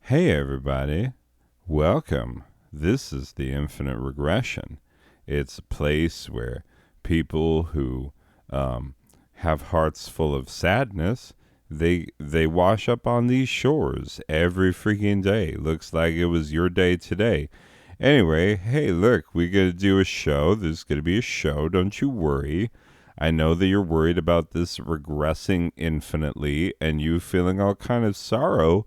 Hey, everybody. Welcome. This is the Infinite Regression. It's a place where people who have hearts full of sadness, they wash up on these shores every freaking day. Looks like it was your day today. Anyway, hey, look, we got to do a show. There's going to be a show. Don't you worry. I know that you're worried about this regressing infinitely and you feeling all kind of sorrow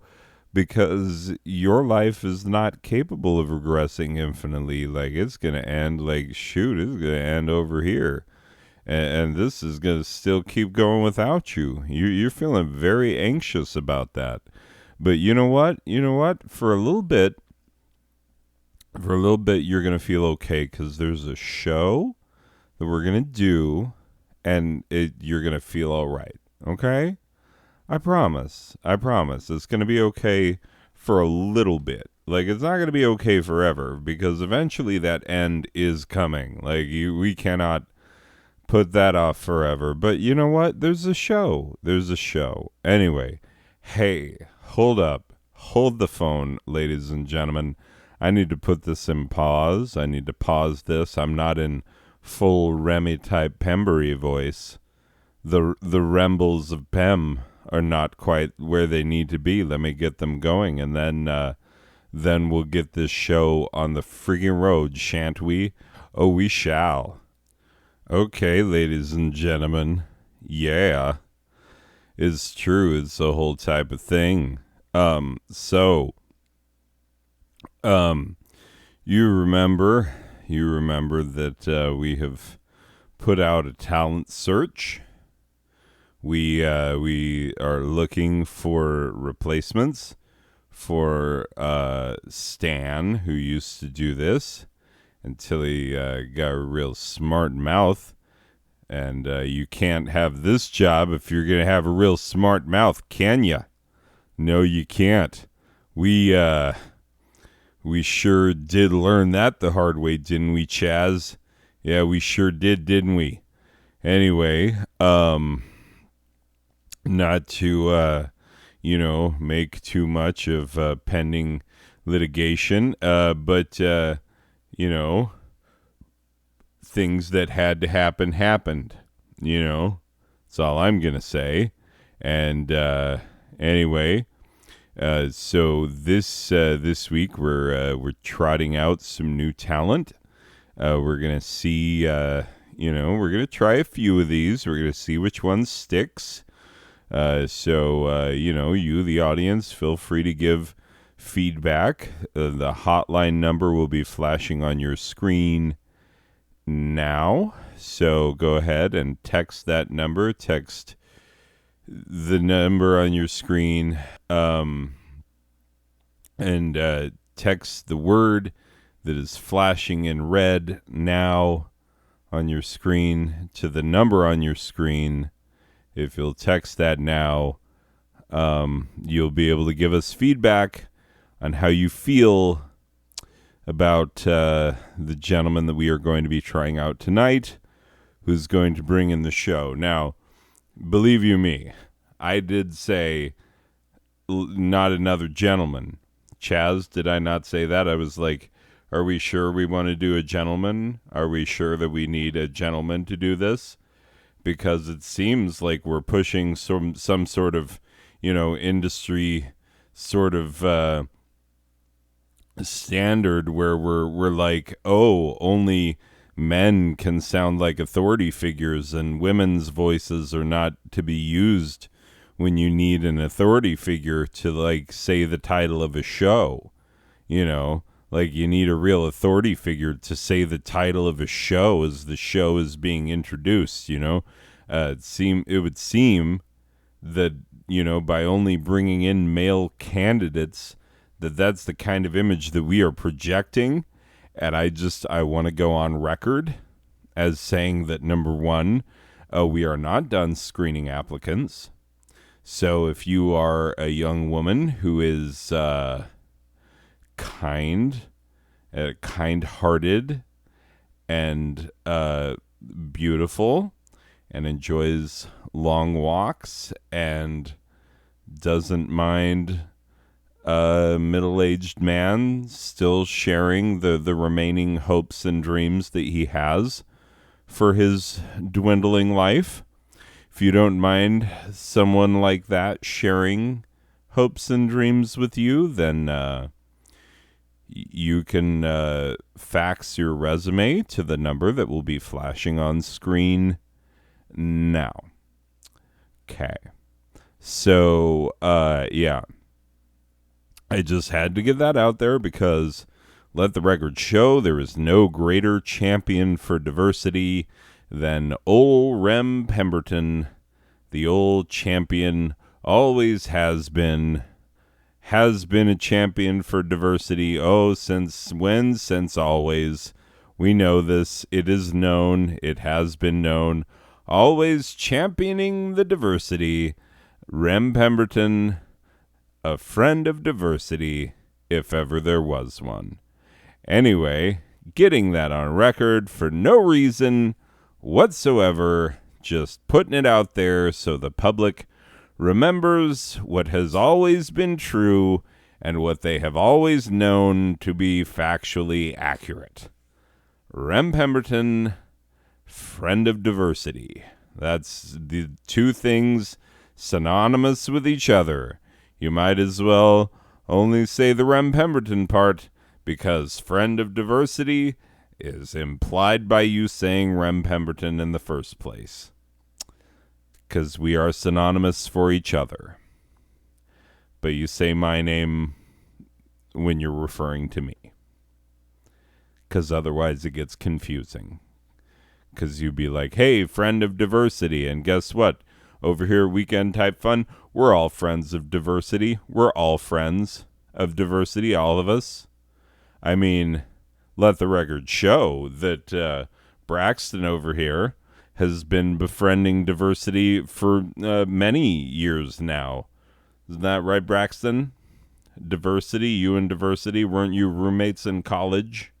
because your life is not capable of regressing infinitely. Like, it's going to end, like, shoot, it's going to end over here. And this is going to still keep going without you. You're feeling very anxious about that. But you know what? You know what? For a little bit, you're going to feel okay because there's a show that we're going to do and you're going to feel all right. Okay? I promise. I promise. It's going to be okay for a little bit. Like, it's not going to be okay forever because eventually that end is coming. Like, we cannot put that off forever. But you know what? There's a show. There's a show. Anyway, hey, hold up. Hold the phone, ladies and gentlemen. I need to put this in pause. I need to pause this. I'm not in full Remy type Pembury voice. The Rembles of Pem are not quite where they need to be. Let me get them going, and then we'll get this show on the friggin' road, shan't we? Oh, we shall. Okay, ladies and gentlemen. Yeah, it's true. It's the whole type of thing. So, um, you remember, that we have put out a talent search. We are looking for replacements for Stan, who used to do this until he got a real smart mouth. And you can't have this job if you're gonna have a real smart mouth, can ya? No, you can't. We sure did learn that the hard way, didn't we, Chaz? Yeah, we sure did, didn't we? Anyway, not to make too much of pending litigation, but things that had to happen happened. That's all I'm gonna say. And anyway, so this week we're trotting out some new talent. We're gonna see. We're gonna try a few of these. We're gonna see which one sticks. You, the audience, feel free to give feedback. The hotline number will be flashing on your screen now. So go ahead and text that number. Text the number on your screen and text the word that is flashing in red now on your screen to the number on your screen. If you'll text that now, you'll be able to give us feedback on how you feel about the gentleman that we are going to be trying out tonight, who's going to bring in the show. Now, believe you me, I did say not another gentleman. Chaz, did I not say that? I was like, are we sure we want to do a gentleman? Are we sure that we need a gentleman to do this? Because it seems like we're pushing some sort of, industry sort of standard where we're like, oh, only men can sound like authority figures and women's voices are not to be used when you need an authority figure to, like, say the title of a show. Like, you need a real authority figure to say the title of a show as the show is being introduced. It would seem that, by only bringing in male candidates, that's the kind of image that we are projecting. And I want to go on record as saying that, number one, we are not done screening applicants. So if you are a young woman who is kind-hearted and beautiful and enjoys long walks and doesn't mind middle-aged man still sharing the remaining hopes and dreams that he has for his dwindling life. If you don't mind someone like that sharing hopes and dreams with you, then you can fax your resume to the number that will be flashing on screen now. Okay. So, yeah. I just had to get that out there because let the record show there is no greater champion for diversity than old Rem Pemberton. The old champion always has been a champion for diversity. Oh, since when? Since always. We know this. It is known. It has been known. Always championing the diversity. Rem Pemberton, a friend of diversity, if ever there was one. Anyway, getting that on record for no reason whatsoever, just putting it out there so the public remembers what has always been true and what they have always known to be factually accurate. Rem Pemberton, friend of diversity. That's the two things synonymous with each other. You might as well only say the Rem Pemberton part, because friend of diversity is implied by you saying Rem Pemberton in the first place. Because we are synonymous for each other. But you say my name when you're referring to me. Because otherwise it gets confusing. Because you'd be like, hey, friend of diversity, and guess what? Over here, Weekend Type Fun, we're all friends of diversity. We're all friends of diversity, all of us. I mean, let the record show that Braxton over here has been befriending diversity for many years now. Isn't that right, Braxton? Diversity, you and diversity, weren't you roommates in college?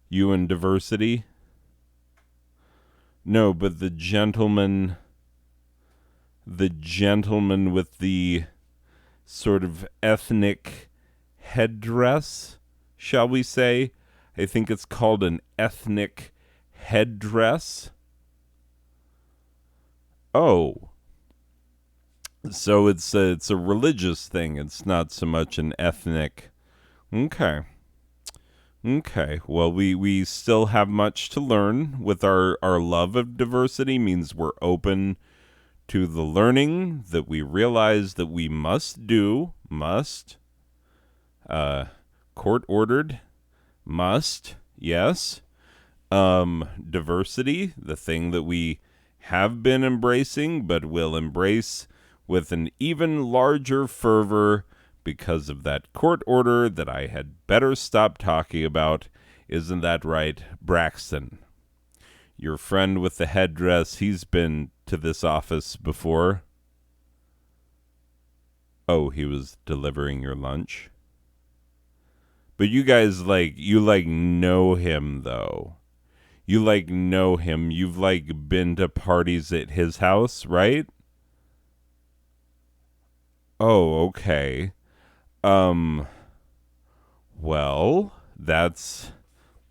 You and diversity? No, but the gentleman with the sort of ethnic headdress, shall we say? I think it's called an ethnic headdress. Oh. So it's a religious thing. It's not so much an ethnic. Okay. Well, we still have much to learn with our love of diversity. Means we're open to the learning that we realize that we must do. Court-ordered. Must. Yes. Diversity, the thing that we have been embracing, but will embrace with an even larger fervor because of that court order that I had better stop talking about. Isn't that right, Braxton? Your friend with the headdress, he's been to this office before. Oh, he was delivering your lunch? But you guys, you know him, though. You, know him. You've, been to parties at his house, right? Oh, okay. Well, that's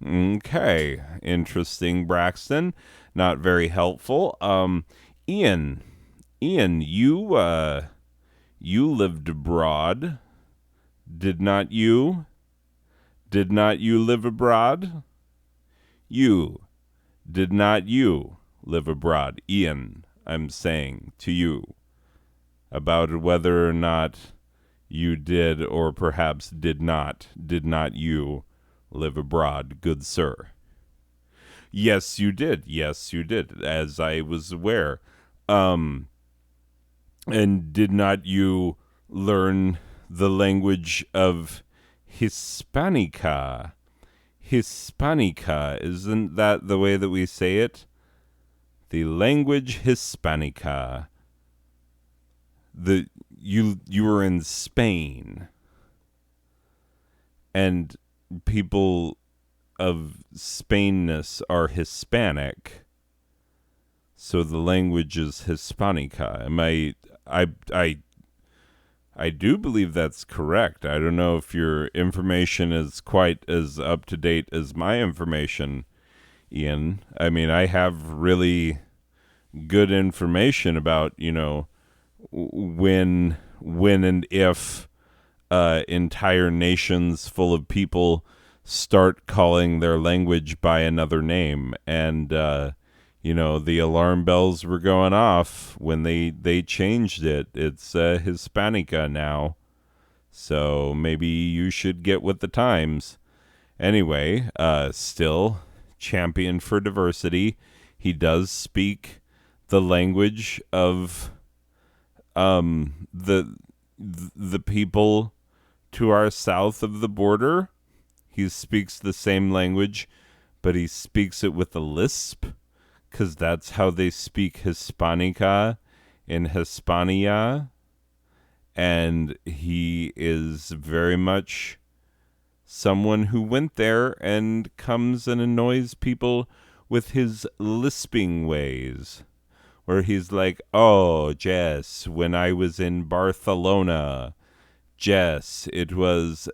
okay. Interesting, Braxton. Not very helpful. Ian, you lived abroad. Did not you? Did not you live abroad? Did not you live abroad? Ian, I'm saying to you about whether or not you did or perhaps did not you live abroad, good sir? Yes, you did. Yes, you did, as I was aware. And did not you learn the language of Hispanica? Hispanica, isn't that the way that we say it? The language Hispanica. You were in Spain, and people of Spainness are Hispanic, so the language is Hispanica. I do believe that's correct. I don't know if your information is quite as up to date as my information, Ian. I mean, I have really good information about, when and if entire nations full of people start calling their language by another name. And, the alarm bells were going off when they changed it. It's Hispanica now. So maybe you should get with the times. Anyway, still champion for diversity. He does speak the language of the people to our south of the border. He speaks the same language, but he speaks it with a lisp, because that's how they speak Hispanica in Hispania. And he is very much someone who went there and comes and annoys people with his lisping ways, where he's like, "Oh, Jess, when I was in Barcelona, Jess, it was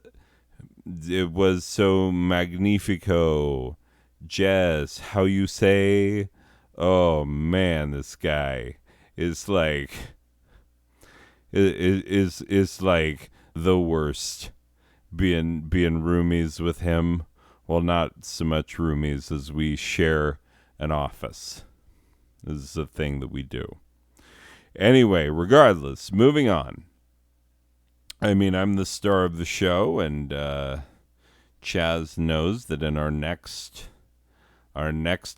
so magnifico. Jess, how you say?" Oh man, this guy is like is like the worst. Being roomies with him. Well, not so much roomies as we share an office. This is a thing that we do. Anyway, regardless, moving on. I mean, I'm the star of the show, and Chaz knows that in our next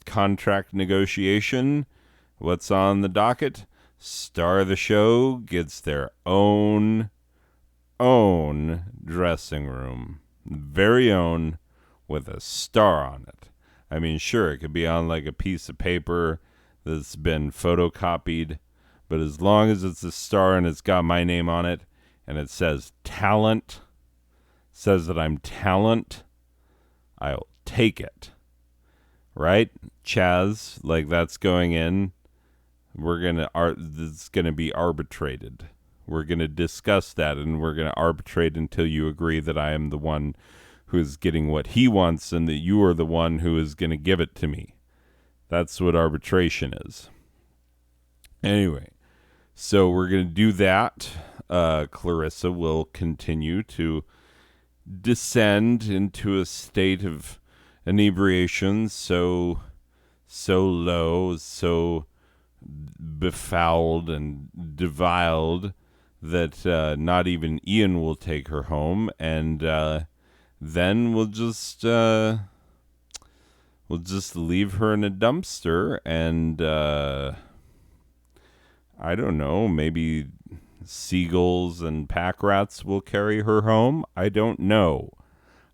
contract negotiation, what's on the docket? Star of the show gets their own dressing room, very own, with a star on it. I mean, sure, it could be on like a piece of paper that's been photocopied, but as long as it's a star and it's got my name on it, and it says talent, says that I'm talent, I'll take it. Right? Chaz, like that's going in. It's gonna be arbitrated. We're gonna discuss that, and we're gonna arbitrate until you agree that I am the one who is getting what he wants, and that you are the one who is gonna give it to me. That's what arbitration is. Anyway, so we're gonna do that. Clarissa will continue to descend into a state of inebriation so low, so befouled and deviled that not even Ian will take her home, and then we'll just leave her in a dumpster, and I don't know, maybe seagulls and pack rats will carry her home. I don't know.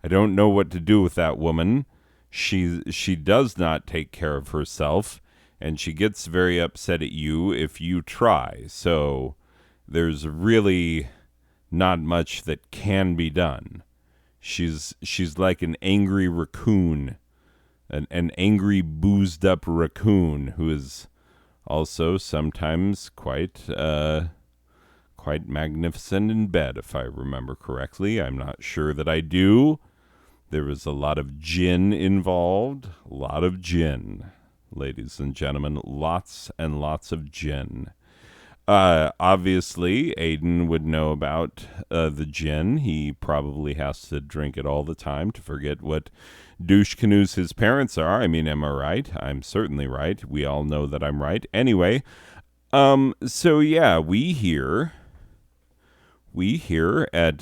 I don't know what to do with that woman. She does not take care of herself, and she gets very upset at you if you try. So there's really not much that can be done. She's like an angry raccoon, an angry boozed up raccoon who is also sometimes quite magnificent in bed, if I remember correctly. I'm not sure that I do. There was a lot of gin involved. A lot of gin, ladies and gentlemen. Lots and lots of gin. Obviously, Aiden would know about the gin. He probably has to drink it all the time to forget what douche canoes his parents are. I mean, am I right? I'm certainly right. We all know that I'm right. Anyway, so yeah, we here at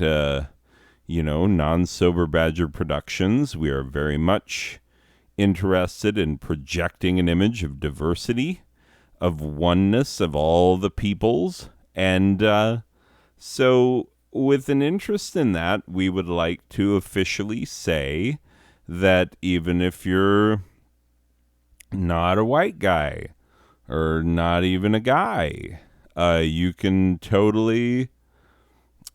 Non-Sober Badger Productions, we are very much interested in projecting an image of diversity, of oneness of all the peoples, and so with an interest in that, we would like to officially say that even if you're not a white guy or not even a guy, you can totally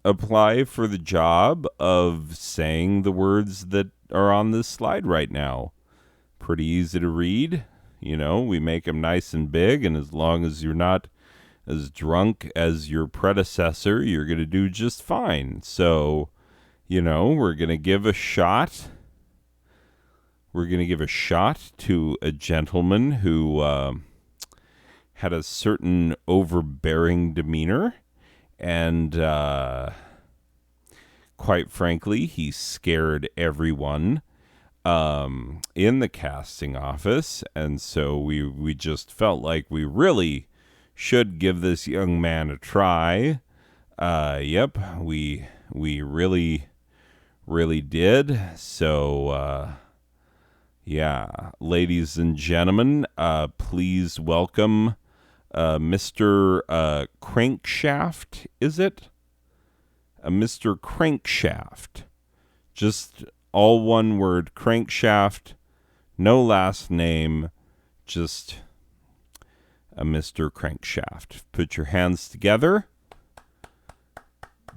apply for the job of saying the words that are on this slide right now. Pretty easy to read. We make them nice and big, and as long as you're not as drunk as your predecessor, you're going to do just fine. So, we're going to give a shot. We're going to give a shot to a gentleman who had a certain overbearing demeanor. And quite frankly, he scared everyone in the casting office. And so we just felt like we really should give this young man a try. Yep, we really, really did. So, yeah, ladies and gentlemen, please welcome Mr. Crankshaft, is it? Mr. Crankshaft. Just all one word, Crankshaft, no last name, just a Mr. Crankshaft. Put your hands together.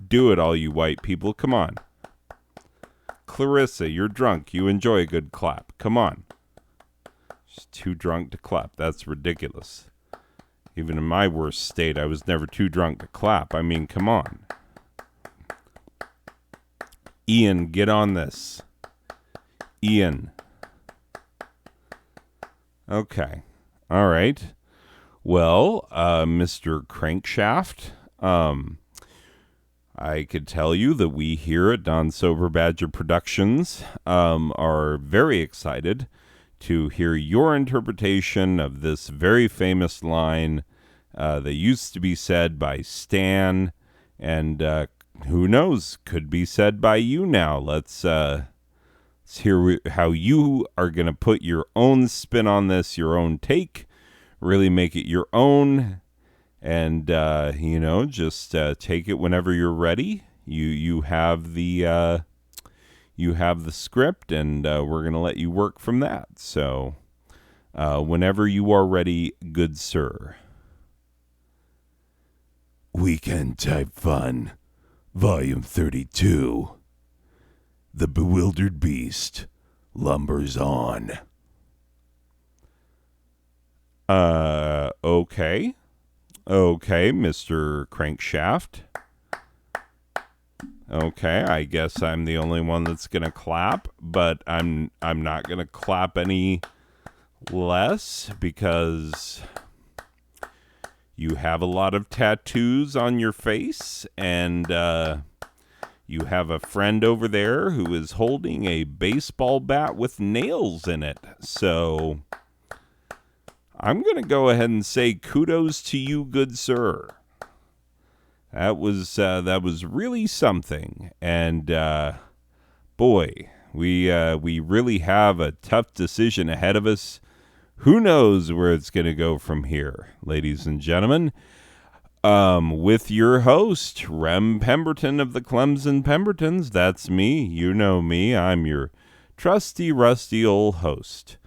Do it, all you white people. Come on. Clarissa, you're drunk. You enjoy a good clap. Come on. Just too drunk to clap. That's ridiculous. Even in my worst state, I was never too drunk to clap. I mean, come on. Ian, get on this. Ian. Okay. All right. Well, Mr. Crankshaft, I could tell you that we here at Don Sober Badger Productions are very excited to hear your interpretation of this very famous line that used to be said by Stan, and who knows, could be said by you now. Let's hear how you are going to put your own spin on this, your own take, really make it your own, and just take it whenever you're ready. You have the script, and we're going to let you work from that. So whenever you are ready, good sir. Weekend Type Fun, Volume 32. The Bewildered Beast lumbers on. Okay. Okay, Mr. Crankshaft. Okay, I guess I'm the only one that's gonna clap, but I'm not gonna clap any less because you have a lot of tattoos on your face, and you have a friend over there who is holding a baseball bat with nails in it. So I'm going to go ahead and say kudos to you, good sir. That was really something. And boy, we really have a tough decision ahead of us. Who knows where it's going to go from here, ladies and gentlemen. With your host, Rem Pemberton of the Clemson Pembertons. That's me. You know me. I'm your trusty, rusty old host.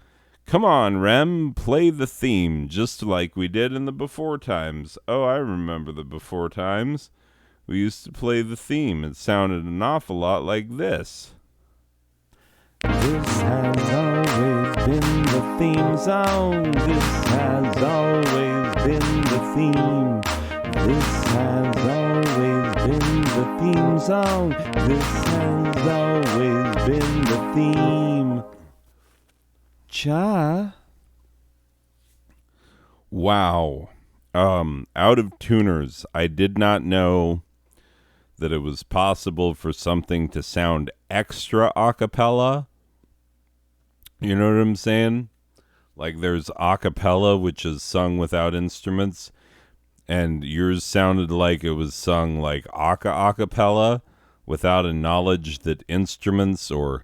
Come on, Rem, play the theme just like we did in the before times. Oh, I remember the before times. We used to play the theme. It sounded an awful lot like this. This has always been the theme song. This has always been the theme. This has always been the theme song. This has always been the theme. Cha. Wow. Out of tuners. I did not know that it was possible for something to sound extra a cappella. You know what I'm saying? Like there's a cappella, which is sung without instruments, and yours sounded like it was sung like a cappella without a knowledge that instruments or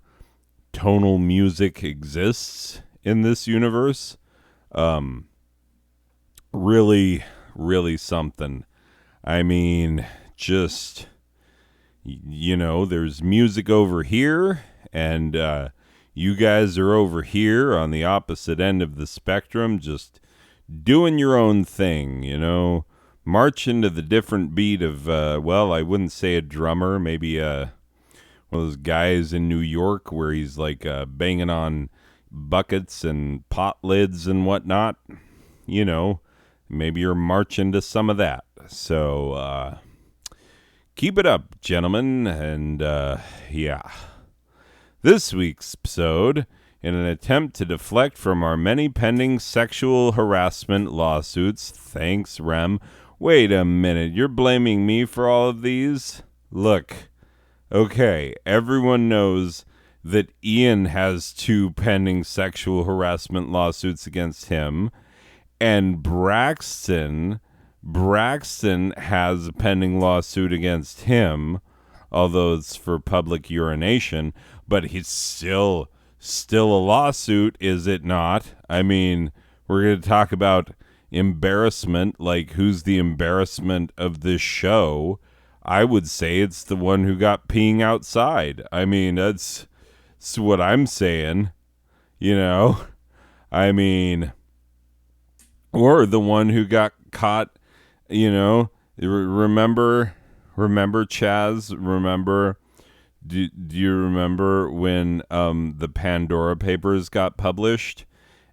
tonal music exists in this universe. Really, really something. I mean, just, there's music over here, and you guys are over here on the opposite end of the spectrum, just doing your own thing, marching to the different beat of, I wouldn't say a drummer, maybe one of those guys in New York where he's like banging on buckets and pot lids and whatnot, Maybe you're marching to some of that. So keep it up, gentlemen. And yeah. This week's episode, in an attempt to deflect from our many pending sexual harassment lawsuits. Thanks, Rem. Wait a minute. You're blaming me for all of these? Look. Okay, everyone knows that Ian has 2 pending sexual harassment lawsuits against him, and Braxton has a pending lawsuit against him, although it's for public urination, but he's still a lawsuit, is it not? I mean, we're going to talk about embarrassment, like who's the embarrassment of this show. I would say it's the one who got peeing outside. I mean, that's what I'm saying, I mean, or the one who got caught, remember Chaz? Remember, do you remember when the Pandora Papers got published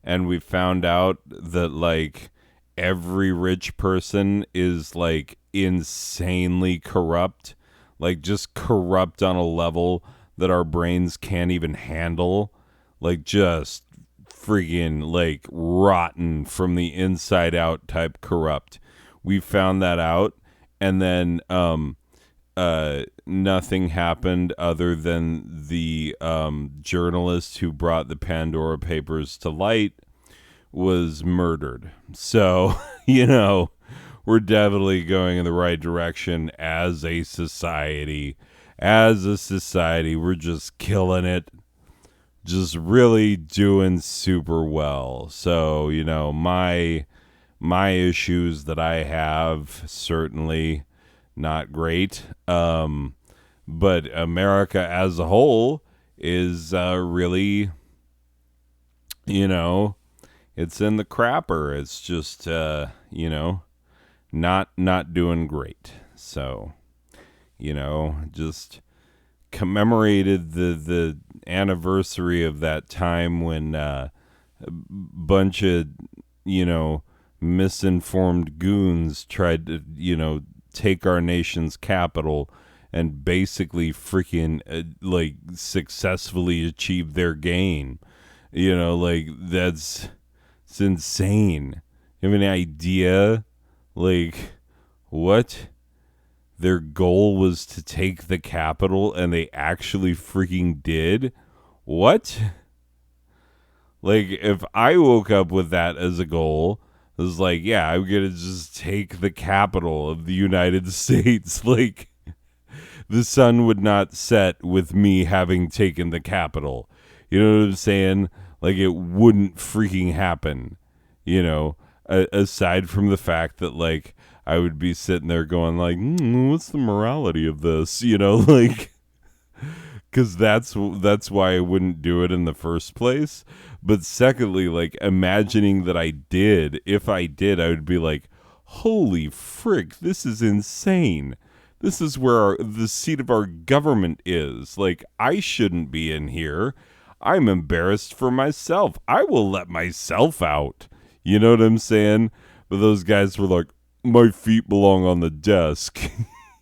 and we found out that, like, every rich person is, like, insanely corrupt, like just corrupt on a level that our brains can't even handle, like just friggin' like rotten from the inside out type corrupt. We found that out, and then nothing happened other than the journalist who brought the Pandora Papers to light was murdered. So, we're definitely going in the right direction as a society. As a society, we're just killing it. Just really doing super well. So, my issues that I have, certainly not great. But America as a whole is really, it's in the crapper. It's just, not doing great. So, just commemorated the anniversary of that time when a bunch of, misinformed goons tried to, take our nation's capital and basically freaking like successfully achieve their gain. It's insane. You have any idea, like, what their goal was to take the Capitol, and they actually freaking did? What? Like, if I woke up with that as a goal, it was like, yeah, I'm gonna just take the Capitol of the United States. Like, the sun would not set with me having taken the Capitol. You know what I'm saying? Like, it wouldn't freaking happen, aside from the fact that, like, I would be sitting there going, like, what's the morality of this? Like, because that's why I wouldn't do it in the first place. But secondly, like, imagining that I did, if I did, I would be like, holy frick, this is insane. This is where the seat of our government is. Like, I shouldn't be in here. I'm embarrassed for myself. I will let myself out. You know what I'm saying? But those guys were like, my feet belong on the desk.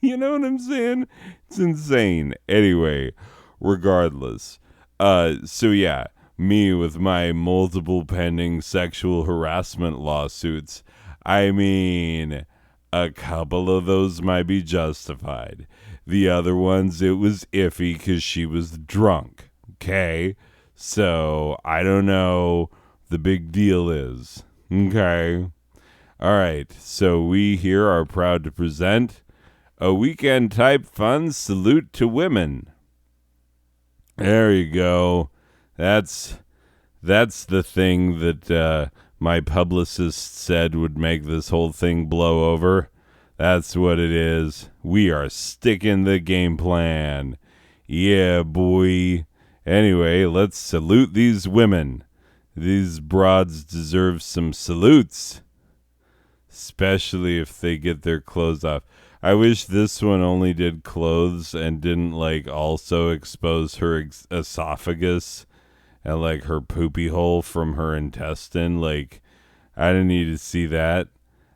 You know what I'm saying? It's insane. Anyway, regardless. So yeah, me with my multiple pending sexual harassment lawsuits. I mean, a couple of those might be justified. The other ones, it was iffy because she was drunk. Okay? So, I don't know. The big deal is. Okay? All right. So, we here are proud to present a weekend type fun salute to women. There you go. That's the thing that my publicist said would make this whole thing blow over. That's what it is. We are sticking the game plan. Yeah, boy. Anyway, let's salute these women. These broads deserve some salutes. Especially if they get their clothes off. I wish this one only did clothes and didn't, like, also expose her esophagus and, like, her poopy hole from her intestine. Like, I didn't need to see that.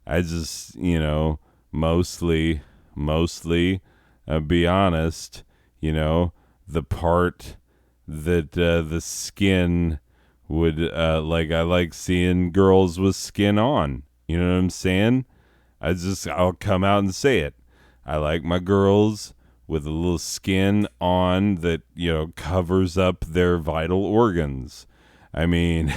I just, mostly, be honest, the part that the skin would, like, I like seeing girls with skin on. You know what I'm saying? I'll come out and say it. I like my girls with a little skin on that, covers up their vital organs. I mean,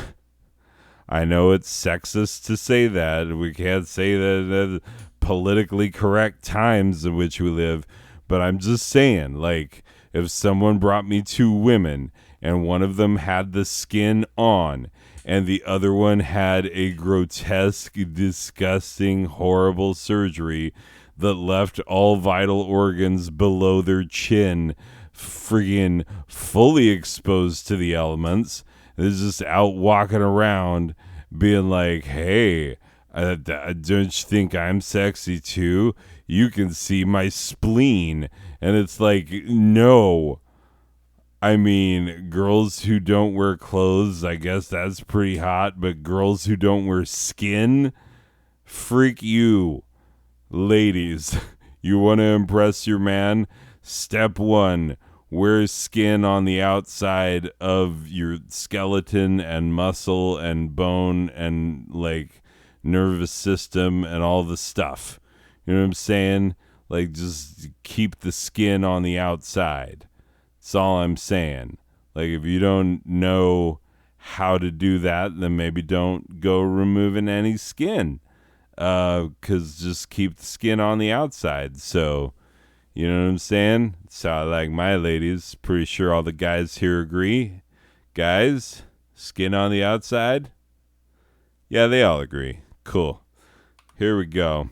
I know it's sexist to say that. We can't say that politically correct times in which we live, but I'm just saying, like, if someone brought me two women and one of them had the skin on and the other one had a grotesque, disgusting, horrible surgery that left all vital organs below their chin friggin' fully exposed to the elements, they're just out walking around being like, hey, don't you think I'm sexy too? You can see my spleen. And it's like, no. I mean, girls who don't wear clothes, I guess that's pretty hot, but girls who don't wear skin, freak you. Ladies, you want to impress your man? Step one, wear skin on the outside of your skeleton and muscle and bone and, like, nervous system and all the stuff. You know what I'm saying? Like, just keep the skin on the outside. That's all I'm saying. Like, if you don't know how to do that, then maybe don't go removing any skin. Because just keep the skin on the outside. So, you know what I'm saying? So I like my ladies. Pretty sure all the guys here agree. Guys, skin on the outside? Yeah, they all agree. Cool. Here we go.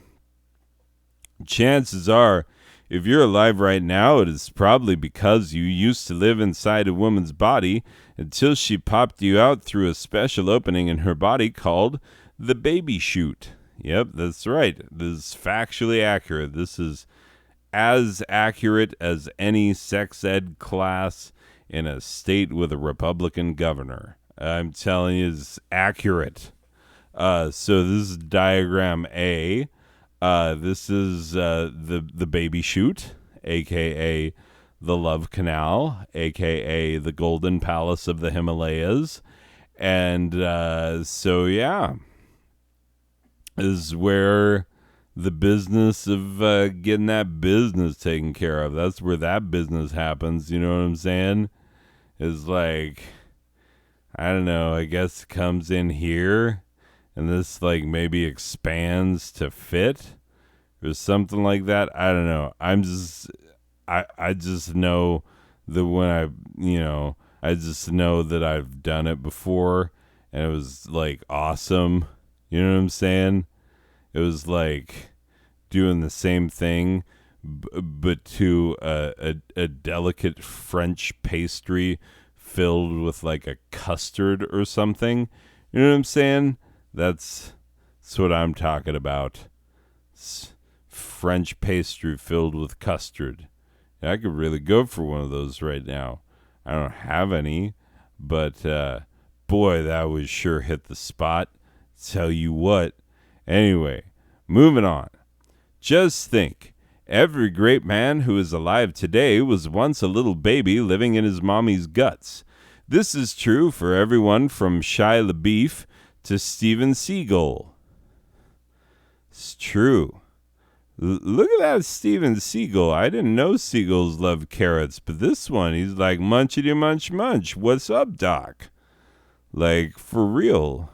Chances are, if you're alive right now, it is probably because you used to live inside a woman's body until she popped you out through a special opening in her body called the baby chute. Yep, that's right. This is factually accurate. This is as accurate as any sex ed class in a state with a Republican governor. I'm telling you, it's accurate. So this is diagram A. This is the baby chute, aka the love canal, aka the Golden Palace of the Himalayas, and so yeah, is where the business of getting that business taken care of. That's where that business happens. You know what I'm saying? Is like, I don't know. I guess it comes in here. And this, like, maybe expands to fit or something like that. I don't know. I just know that I just know that I've done it before and it was, like, awesome. You know what I'm saying? It was like doing the same thing, but to a delicate French pastry filled with, like, a custard or something. You know what I'm saying? That's what I'm talking about. It's French pastry filled with custard. Yeah, I could really go for one of those right now. I don't have any, but boy, that would sure hit the spot. Tell you what. Anyway, moving on. Just think, every great man who is alive today was once a little baby living in his mommy's guts. This is true for everyone from Shia LaBeouf to Steven Seagal. It's true. Look at that Steven Seagal. I didn't know seagulls loved carrots, but this one, he's like, munchity munch munch. What's up, doc? Like, for real.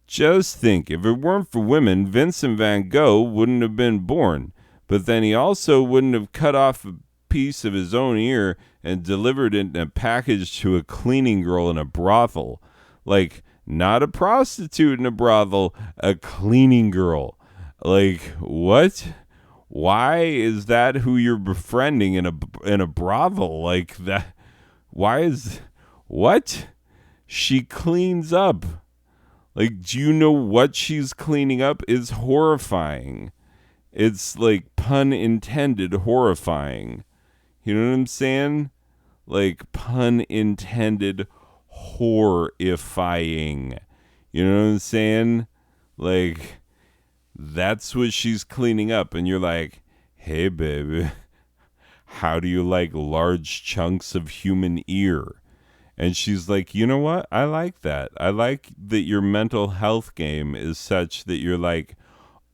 Just think, if it weren't for women, Vincent van Gogh wouldn't have been born. But then he also wouldn't have cut off a piece of his own ear and delivered it in a package to a cleaning girl in a brothel. Like, not a prostitute in a brothel, a cleaning girl. Like, what? Why is that who you're befriending in a brothel? Like, that? Why is... What? She cleans up. Like, do you know what she's cleaning up? Is horrifying. It's, like, pun intended, horrifying. You know what I'm saying? Like, pun intended, horrifying. You know what I'm saying? Like, that's what she's cleaning up. And you're like, hey, baby, how do you like large chunks of human ear? And she's like, you know what? I like that. I like that your mental health game is such that you're like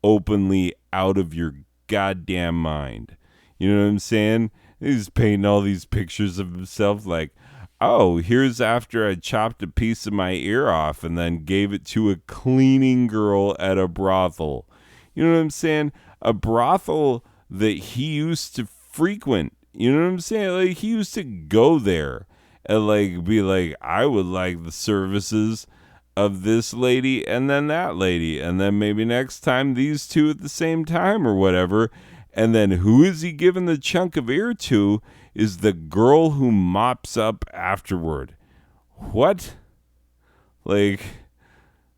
openly out of your goddamn mind. You know what I'm saying? He's painting all these pictures of himself like, oh, here's after I chopped a piece of my ear off and then gave it to a cleaning girl at a brothel. You know what I'm saying? A brothel that he used to frequent. You know what I'm saying? Like, he used to go there and like be like, I would like the services of this lady and then that lady, and then maybe next time these two at the same time or whatever. And then who is he giving the chunk of ear to is the girl who mops up afterward. What? Like,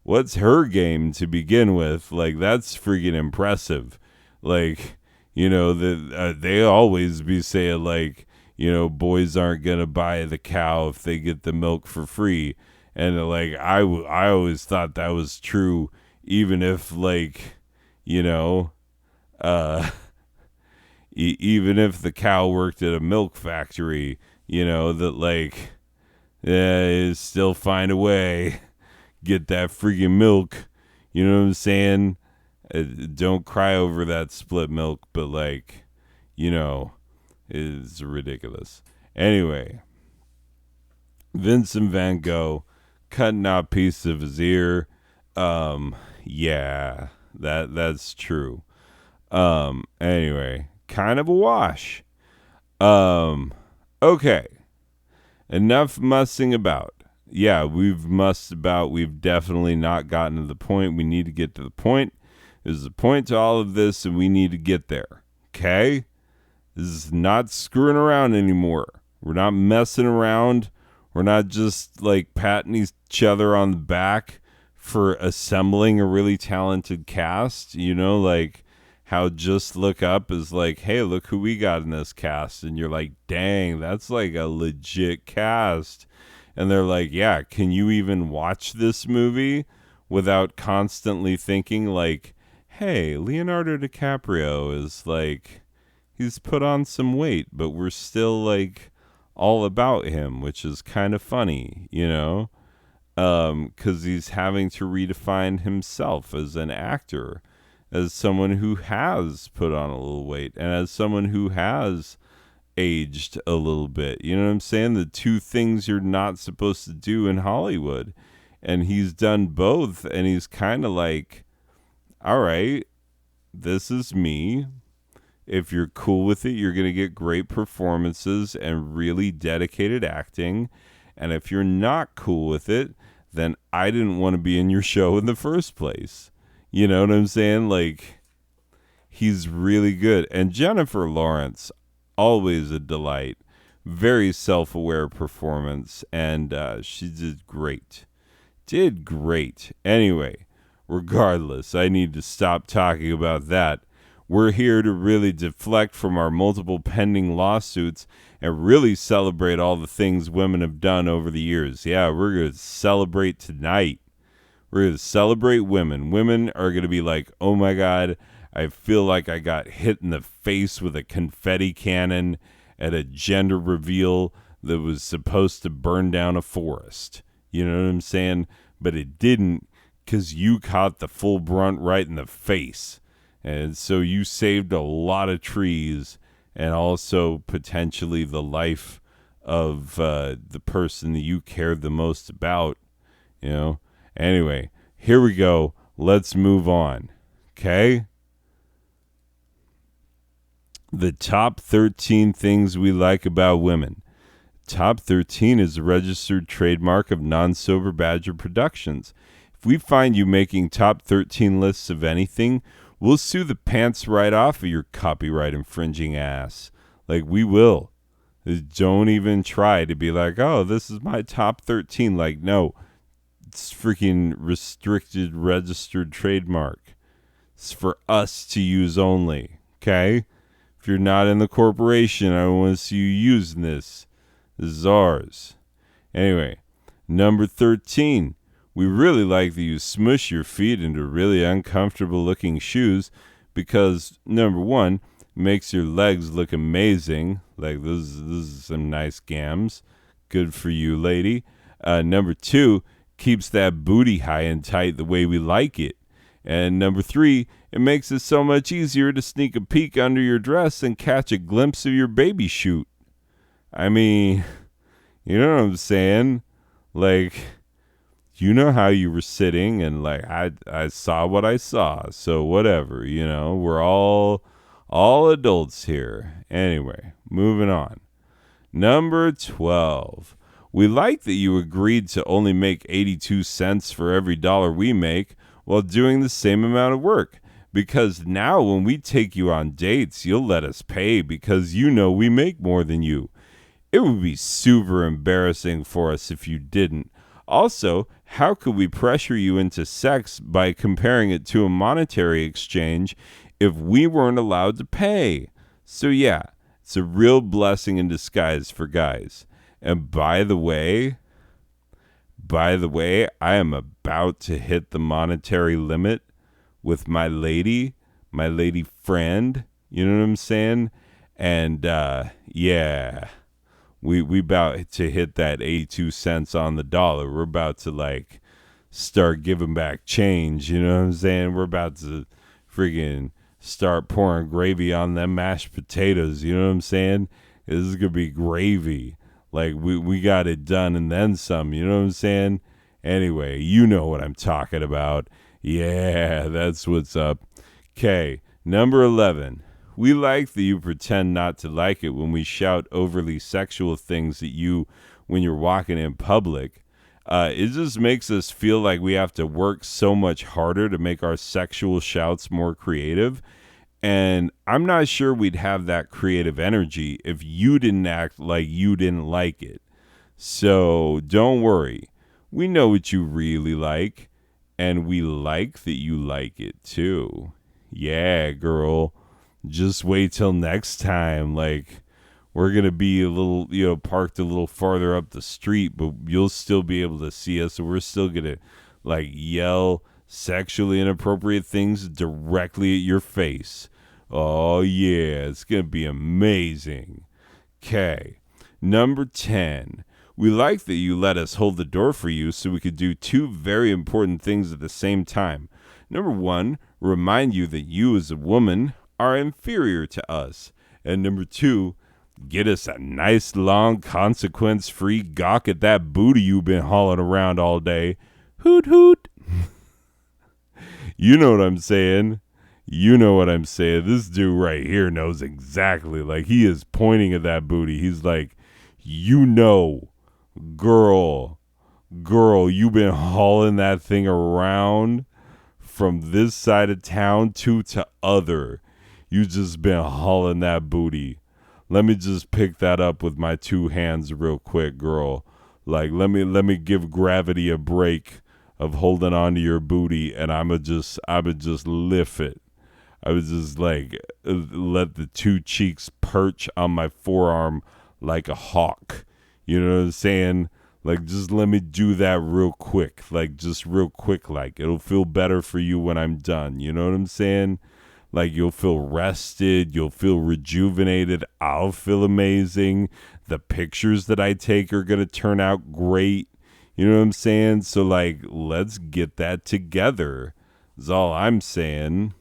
what's her game to begin with? Like, that's freaking impressive. Like, you know, they always be saying, like, you know, boys aren't going to buy the cow if they get the milk for free. And, like, I always thought that was true, even if, like, you know, even if the cow worked at a milk factory, you know, that, like, still find a way, get that freaking milk. You know what I'm saying? Don't cry over that split milk, but, like, you know, it's ridiculous. Anyway, Vincent Van Gogh cutting out a piece of his ear. Yeah, that's true. Anyway, kind of a wash. Okay. Enough mussing about. Yeah, we've mussed about. We've definitely not gotten to the point. We need to get to the point. There's a point to all of this, and we need to get there. Okay? This is not screwing around anymore. We're not messing around. We're not just like patting each other on the back for assembling a really talented cast. You know, like how Just Look Up is like, hey, look who we got in this cast. And you're like, dang, that's like a legit cast. And they're like, yeah, can you even watch this movie without constantly thinking like, hey, Leonardo DiCaprio is like, he's put on some weight, but we're still like all about him, which is kind of funny, you know, because he's having to redefine himself as an actor, as someone who has put on a little weight, and as someone who has aged a little bit. You know what I'm saying? The two things you're not supposed to do in Hollywood. And he's done both, and he's kind of like, all right, this is me. If you're cool with it, you're going to get great performances and really dedicated acting. And if you're not cool with it, then I didn't want to be in your show in the first place. You know what I'm saying? Like, he's really good. And Jennifer Lawrence, always a delight. Very self-aware performance. And she did great. Did great. Anyway, regardless, I need to stop talking about that. We're here to really deflect from our multiple pending lawsuits and really celebrate all the things women have done over the years. Yeah, we're going to celebrate tonight. We're going to celebrate women. Women are going to be like, oh my God, I feel like I got hit in the face with a confetti cannon at a gender reveal that was supposed to burn down a forest. You know what I'm saying? But it didn't, because you caught the full brunt right in the face. And so you saved a lot of trees and also potentially the life of the person that you cared the most about, you know. Anyway, here we go. Let's move on. Okay? The top 13 things we like about women. Top 13 is a registered trademark of Non-Sober Badger Productions. If we find you making top 13 lists of anything, we'll sue the pants right off of your copyright infringing ass. Like, we will. Don't even try to be like, oh, this is my top 13. Like, no. It's freaking restricted registered trademark. It's for us to use only. Okay? If you're not in the corporation, I don't want to see you using this. This is ours. Anyway, number 13. We really like that you smush your feet into really uncomfortable looking shoes because, number one, makes your legs look amazing. Like, this is some nice gams. Good for you, lady. Number two, keeps that booty high and tight the way we like it. And number three, it makes it so much easier to sneak a peek under your dress and catch a glimpse of your baby shoot. I mean, you know what I'm saying? Like, you know how you were sitting, and like I saw what I saw, so whatever, we're all adults here. Anyway, moving on. Number 12. We like that you agreed to only make 82 cents for every dollar we make while doing the same amount of work. Because now when we take you on dates, you'll let us pay because you know we make more than you. It would be super embarrassing for us if you didn't. Also, how could we pressure you into sex by comparing it to a monetary exchange if we weren't allowed to pay? So yeah, it's a real blessing in disguise for guys. And by the way, I am about to hit the monetary limit with my lady friend. You know what I'm saying? And yeah, we about to hit that 82 cents on the dollar. We're about to like start giving back change. You know what I'm saying? We're about to friggin' start pouring gravy on them mashed potatoes. You know what I'm saying? This is gonna be gravy. Like we got it done and then some. You know what I'm saying? Anyway, you know what I'm talking about. Yeah, that's what's up. Okay, number 11. We like that you pretend not to like it when we shout overly sexual things at you when you're walking in public. It just makes us feel like we have to work so much harder to make our sexual shouts more creative. And I'm not sure we'd have that creative energy if you didn't act like you didn't like it. So don't worry. We know what you really like, and we like that you like it too. Yeah, girl. Just wait till next time. Like, we're going to be a little, parked a little farther up the street, but you'll still be able to see us. So we're still going to, like, yell sexually inappropriate things directly at your face. Oh, yeah, it's going to be amazing. Okay, number 10. We like that you let us hold the door for you so we could do two very important things at the same time. Number 1, remind you that you as a woman are inferior to us. And number 2, get us a nice long consequence-free gawk at that booty you've been hauling around all day. Hoot hoot. You know what I'm saying. You know what I'm saying. This dude right here knows exactly. Like, he is pointing at that booty. He's like, girl, you've been hauling that thing around from this side of town to other. You just been hauling that booty. Let me just pick that up with my 2 hands real quick, girl. Like, let me give gravity a break of holding on to your booty, and I would just lift it. I would just like let the 2 cheeks perch on my forearm like a hawk. You know what I'm saying? Like, just let me do that real quick. Like, just real quick. Like, it'll feel better for you when I'm done. You know what I'm saying? Like, you'll feel rested. You'll feel rejuvenated. I'll feel amazing. The pictures that I take are going to turn out great. You know what I'm saying? So, like, let's get that together. Is all I'm saying.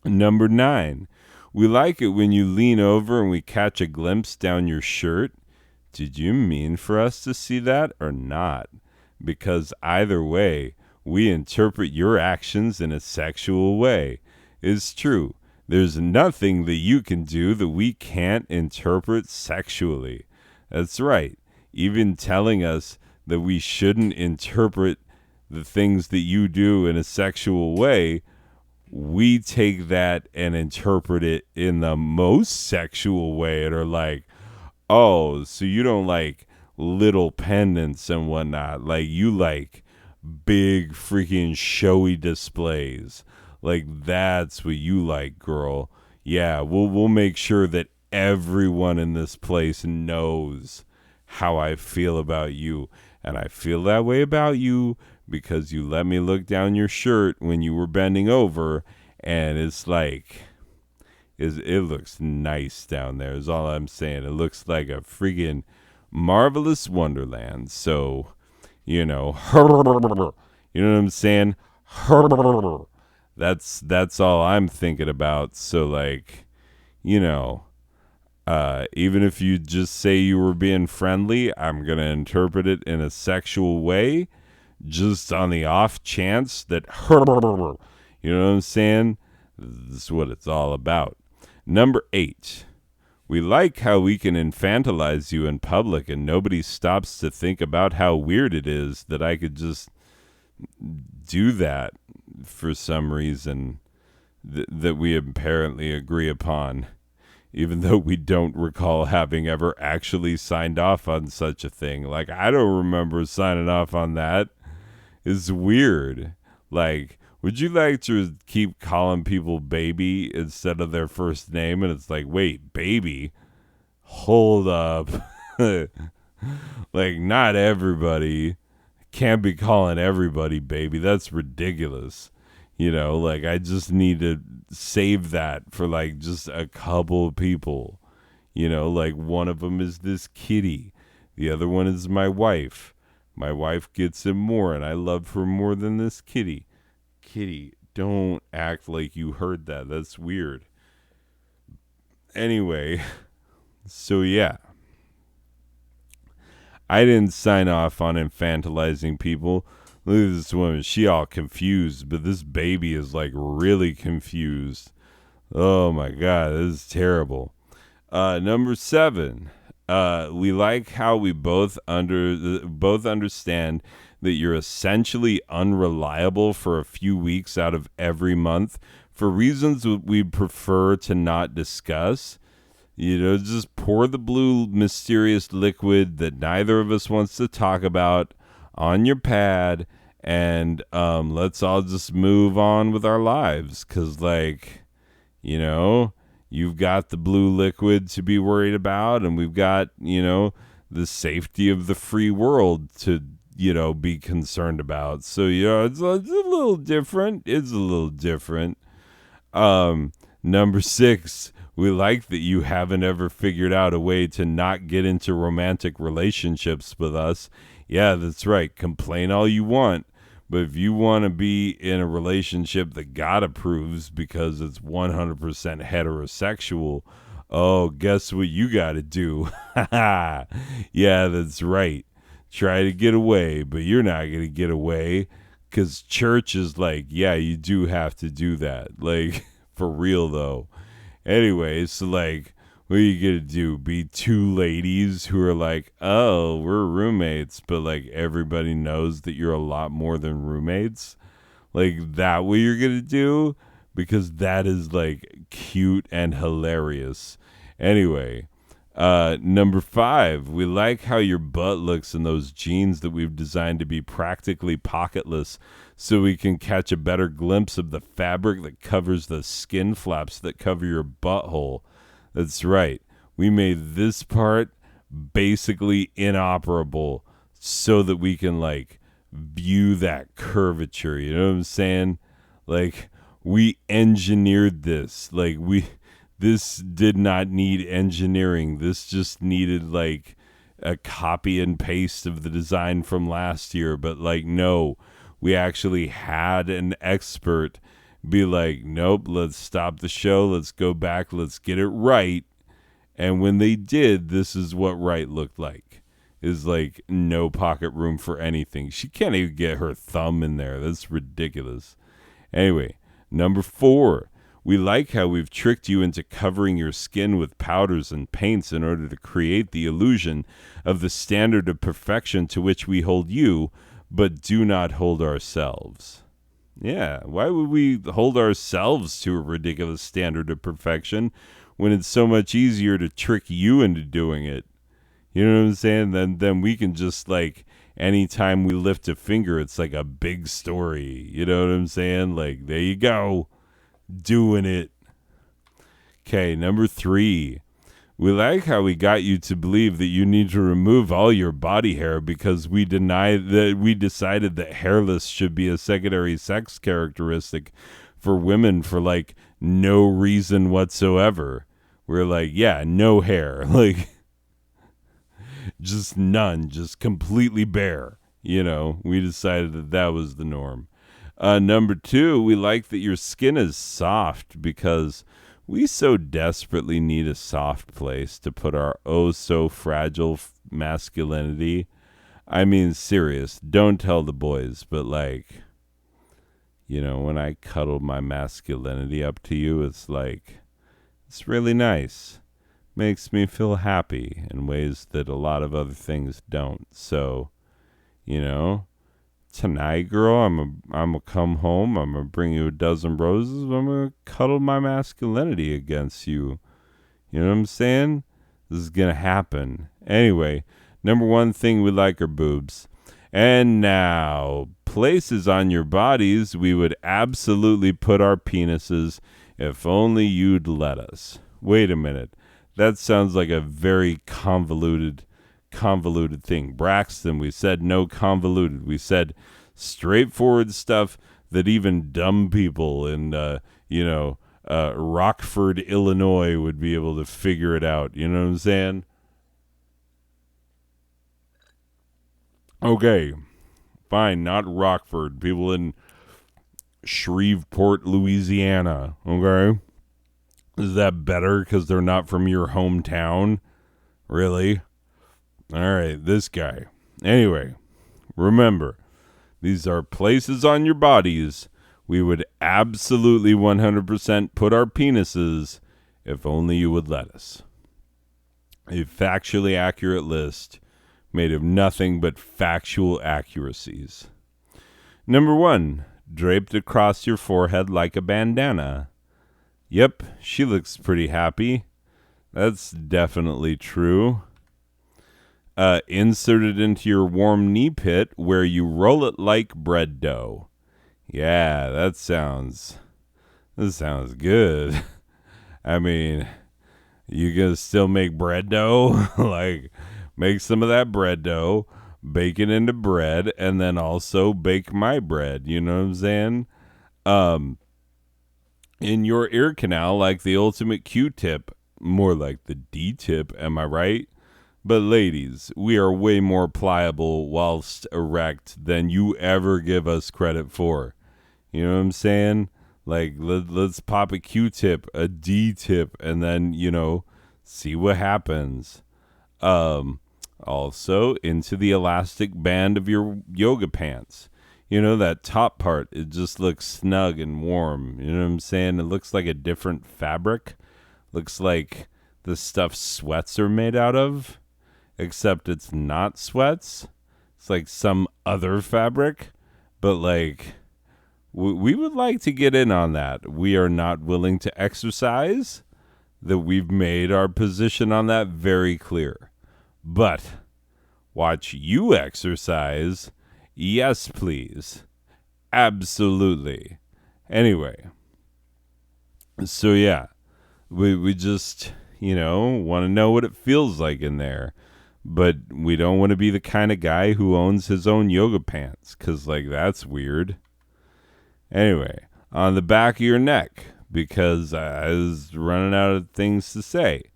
Number 9. We like it when you lean over and we catch a glimpse down your shirt. Did you mean for us to see that or not? Because either way, we interpret your actions in a sexual way. It's true. There's nothing that you can do that we can't interpret sexually. That's right. Even telling us that we shouldn't interpret the things that you do in a sexual way, we take that and interpret it in the most sexual way and are like, oh, so you don't like little pendants and whatnot. Like, you like big freaking showy displays. Like, that's what you like, girl. Yeah, we'll make sure that everyone in this place knows how I feel about you. And I feel that way about you because you let me look down your shirt when you were bending over, and it's like, it looks nice down there, is all I'm saying. It looks like a friggin' marvelous wonderland. So, you know, you know what I'm saying? That's all I'm thinking about. So, like, you know, even if you just say you were being friendly, I'm going to interpret it in a sexual way, just on the off chance that, you know what I'm saying? This is what it's all about. Number 8. We like how we can infantilize you in public and nobody stops to think about how weird it is that I could just do that for some reason that we apparently agree upon, even though we don't recall having ever actually signed off on such a thing. Like, I don't remember signing off on that. It's weird. Like, would you like to keep calling people baby instead of their first name? And it's like, wait, baby? Hold up. Like, not everybody. Can't be calling everybody baby. That's ridiculous. You know, like, I just need to save that for, like, just a couple of people. You know, like, one of them is this kitty. The other one is my wife. My wife gets him more, and I love her more than this kitty. Kitty, don't act like you heard that. That's weird. Anyway, so yeah. I didn't sign off on infantilizing people. Look at this woman. She all confused, but this baby is like really confused. Oh my God, this is terrible. Number 7. We like how we both understand that you're essentially unreliable for a few weeks out of every month for reasons we prefer to not discuss. You know, just pour the blue mysterious liquid that neither of us wants to talk about on your pad, and let's all just move on with our lives. Because, like, you know, you've got the blue liquid to be worried about, and we've got, you know, the safety of the free world to, you know, be concerned about. So, you know, it's a little different. It's a little different. Number 6, we like that you haven't ever figured out a way to not get into romantic relationships with us. Yeah, that's right. Complain all you want. But if you want to be in a relationship that God approves because it's 100% heterosexual, oh, guess what you got to do? Yeah, that's right. Try to get away, but you're not going to get away because church is like, yeah, you do have to do that. Like, for real, though. Anyway, so, like, what are you going to do? Be two ladies who are like, oh, we're roommates, but, like, everybody knows that you're a lot more than roommates? Like, that what you're going to do? Because that is, like, cute and hilarious. Anyway, number 5, we like how your butt looks in those jeans that we've designed to be practically pocketless so we can catch a better glimpse of the fabric that covers the skin flaps that cover your butthole. That's right. We made this part basically inoperable so that we can, like, view that curvature. You know what I'm saying? Like, we engineered this. Like, this did not need engineering. This just needed, like, a copy and paste of the design from last year. But, like, no, we actually had an expert be like, nope, let's stop the show. Let's go back. Let's get it right. And when they did, this is what right looked like. Is like no pocket room for anything. She can't even get her thumb in there. That's ridiculous. Anyway, number 4. We like how we've tricked you into covering your skin with powders and paints in order to create the illusion of the standard of perfection to which we hold you, but do not hold ourselves. Yeah, why would we hold ourselves to a ridiculous standard of perfection when it's so much easier to trick you into doing it? You know what I'm saying? Then we can just, like, anytime we lift a finger, it's like a big story. You know what I'm saying? Like, there you go. Doing it. Okay, number 3. We like how we got you to believe that you need to remove all your body hair because we decided that hairless should be a secondary sex characteristic for women for like no reason whatsoever. We're like, yeah, no hair. Like just none, just completely bare. We decided that that was the norm. Number two, we like that your skin is soft because we so desperately need a soft place to put our oh so fragile masculinity. I mean, serious. Don't tell the boys, but like, when I cuddle my masculinity up to you, it's like, it's really nice. Makes me feel happy in ways that a lot of other things don't. So, tonight, girl, I'm gonna come home. I'm gonna bring you a dozen roses. I'm gonna cuddle my masculinity against you. You know what I'm saying? This is gonna happen. Anyway, number one thing we like are boobs. And now, places on your bodies we would absolutely put our penises if only you'd let us. Wait a minute. That sounds like a very convoluted thing. Braxton, we said no convoluted. We said straightforward stuff that even dumb people in, Rockford, Illinois would be able to figure it out. You know what I'm saying? Okay, fine, not Rockford. People in Shreveport, Louisiana. Okay? Is that better because they're not from your hometown? Really? All right, this guy. Anyway, remember, these are places on your bodies we would absolutely 100% put our penises if only you would let us. A factually accurate list made of nothing but factual accuracies. Number one, draped across your forehead like a bandana. Yep, she looks pretty happy. That's definitely true. Inserted into your warm knee pit where you roll it like bread dough. Yeah, that sounds good. I mean, you gonna still make bread dough? Like, make some of that bread dough, bake it into bread, and then also bake my bread. You know what I'm saying? In your ear canal, like the ultimate Q-tip, more like the D-tip, am I right? But ladies, we are way more pliable whilst erect than you ever give us credit for. You know what I'm saying? Like, let's pop a Q-tip, a D-tip, and then, see what happens. Also, into the elastic band of your yoga pants. That top part, it just looks snug and warm. You know what I'm saying? It looks like a different fabric. Looks like the stuff sweats are made out of. Except it's not sweats. It's like some other fabric. But like, we would like to get in on that. We are not willing to exercise. That we've made our position on that very clear. But watch you exercise. Yes, please. Absolutely. Anyway. So yeah. We just, want to know what it feels like in there. But we don't want to be the kind of guy who owns his own yoga pants, because, like, that's weird. Anyway, on the back of your neck, because I was running out of things to say.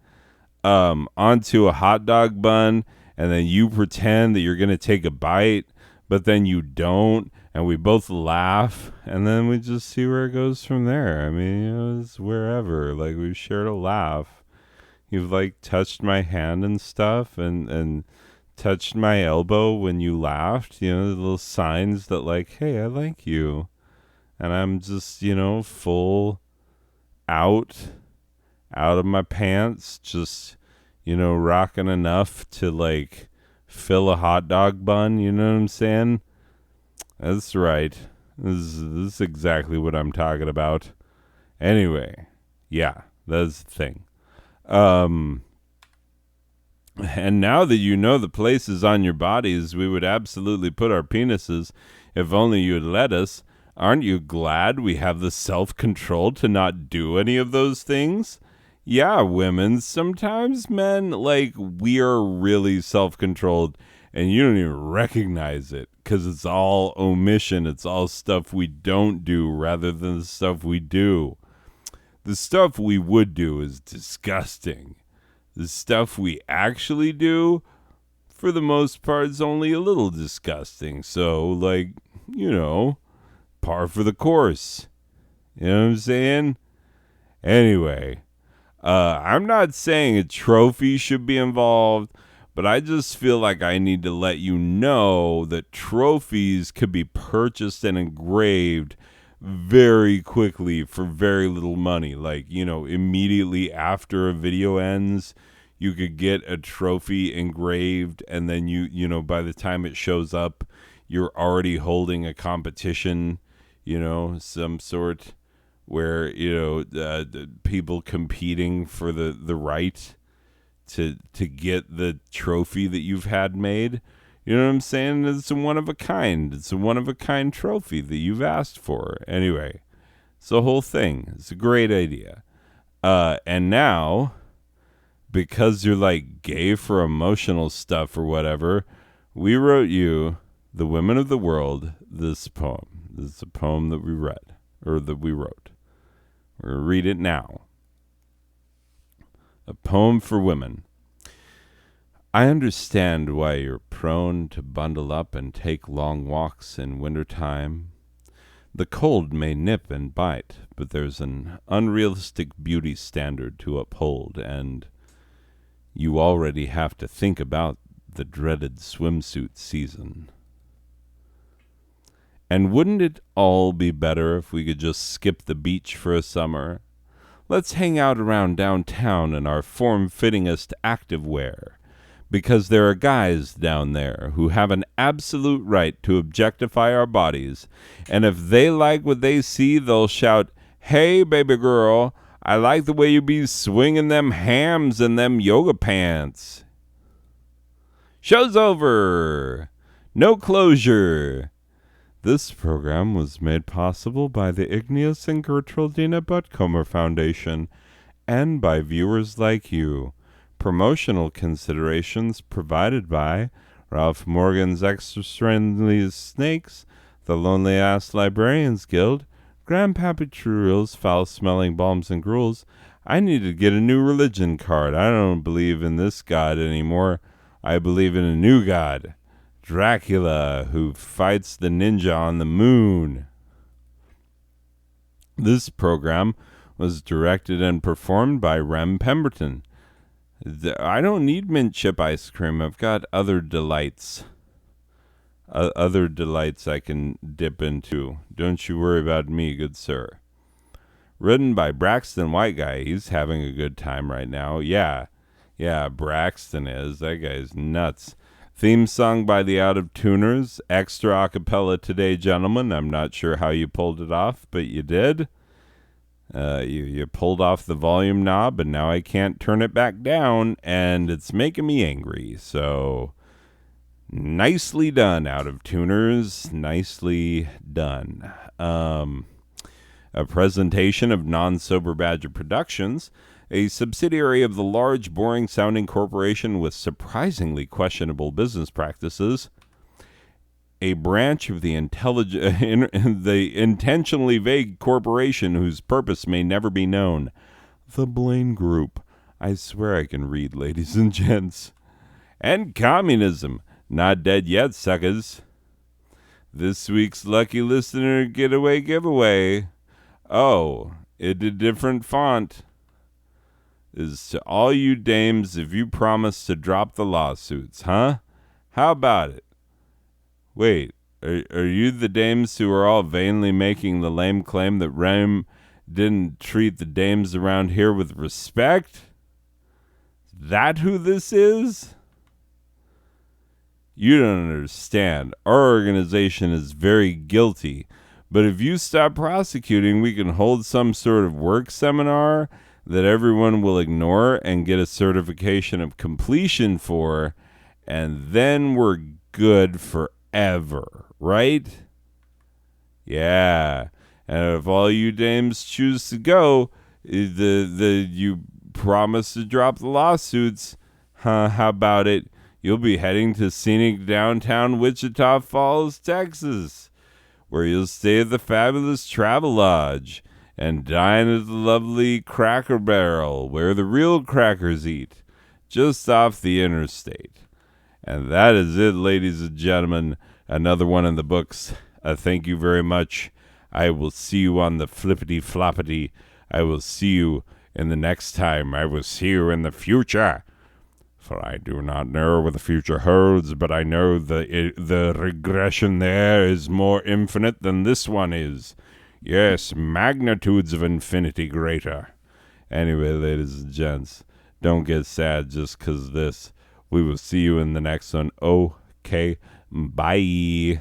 Onto a hot dog bun, and then you pretend that you're going to take a bite, but then you don't, and we both laugh, and then we just see where it goes from there. I mean, it's wherever. Like, we've shared a laugh. You've like touched my hand and stuff and touched my elbow when you laughed, the little signs that like, hey, I like you. And I'm just, full out of my pants, just, rocking enough to like fill a hot dog bun. You know what I'm saying? That's right. This is exactly what I'm talking about. Anyway, yeah, that's the thing. And now that you know the places on your bodies we would absolutely put our penises if only you'd let us, aren't you glad we have the self-control to not do any of those things? Yeah, women. Sometimes men, like, we are really self controlled and you don't even recognize it because it's all omission. It's all stuff we don't do rather than the stuff we do. The stuff we would do is disgusting. The stuff we actually do, for the most part, is only a little disgusting. So, like, you know, par for the course. You know what I'm saying? Anyway, I'm not saying a trophy should be involved, but I just feel like I need to let you know that trophies could be purchased and engraved very quickly for very little money. Like, you know, immediately after a video ends, you could get a trophy engraved, and then you know, by the time it shows up, you're already holding a competition, you know, some sort where, you know, the people competing for the right to get the trophy that you've had made. You know what I'm saying? It's a one of a kind. It's a one of a kind trophy that you've asked for. Anyway, it's the whole thing. It's a great idea. And now, because you're like gay for emotional stuff or whatever, we wrote you, the women of the world, this poem. This is a poem that we read, or that we wrote. We're going to read it now. A poem for women. I understand why you're prone to bundle up and take long walks in wintertime. The cold may nip and bite, but there's an unrealistic beauty standard to uphold, and you already have to think about the dreaded swimsuit season. And wouldn't it all be better if we could just skip the beach for a summer? Let's hang out around downtown in our form-fittingest activewear, because there are guys down there who have an absolute right to objectify our bodies, and if they like what they see, they'll shout, "Hey, baby girl, I like the way you be swinging them hams in them yoga pants." Show's over. No closure. This program was made possible by the Igneous and Gertruldina Buttcomer Foundation and by viewers like you. Promotional considerations provided by Ralph Morgan's Extra Friendly Snakes, the Lonely Ass Librarians Guild, Grandpappy Truril's Foul-Smelling Balms and Gruels. I need to get a new religion card. I don't believe in this god anymore. I believe in a new god. Dracula, who fights the ninja on the moon. This program was directed and performed by Rem Pemberton. I don't need mint chip ice cream. I've got other delights. Other delights I can dip into. Don't you worry about me, good sir. Written by Braxton White Guy. He's having a good time right now. Yeah, Braxton is. That guy's nuts. Theme song by the Out of Tuners. Extra a cappella today, gentlemen. I'm not sure how you pulled it off, but you did. You pulled off the volume knob, and now I can't turn it back down, and it's making me angry. So, nicely done, Out of Tuners. Nicely done. A presentation of Non-Sober Badger Productions, a subsidiary of the large, boring-sounding corporation with surprisingly questionable business practices, a branch of the intentionally vague corporation whose purpose may never be known, the Blaine Group. I swear I can read, ladies and gents. And communism. Not dead yet, suckers. This week's lucky listener getaway giveaway. Oh, in a different font. Is to all you dames if you promise to drop the lawsuits, huh? How about it? Wait, are you the dames who are all vainly making the lame claim that Rem didn't treat the dames around here with respect? That who this is? You don't understand. Our organization is very guilty, but if you stop prosecuting, we can hold some sort of work seminar that everyone will ignore and get a certification of completion for, and then we're good forever, right? Yeah. And if all you dames choose to go, you promised to drop the lawsuits. Huh, how about it? You'll be heading to scenic downtown Wichita Falls, Texas, where you'll stay at the fabulous Travel Lodge and dine at the lovely Cracker Barrel, where the real crackers eat, just off the interstate. And that is it, ladies and gentlemen. Another one in the books. Thank you very much. I will see you on the flippity floppity. I will see you in the next time. I will see you in the future. For I do not know what the future holds, but I know the regression there is more infinite than this one is. Yes, magnitudes of infinity greater. Anyway, ladies and gents, don't get sad just 'cause this. We will see you in the next one. Okay, bye.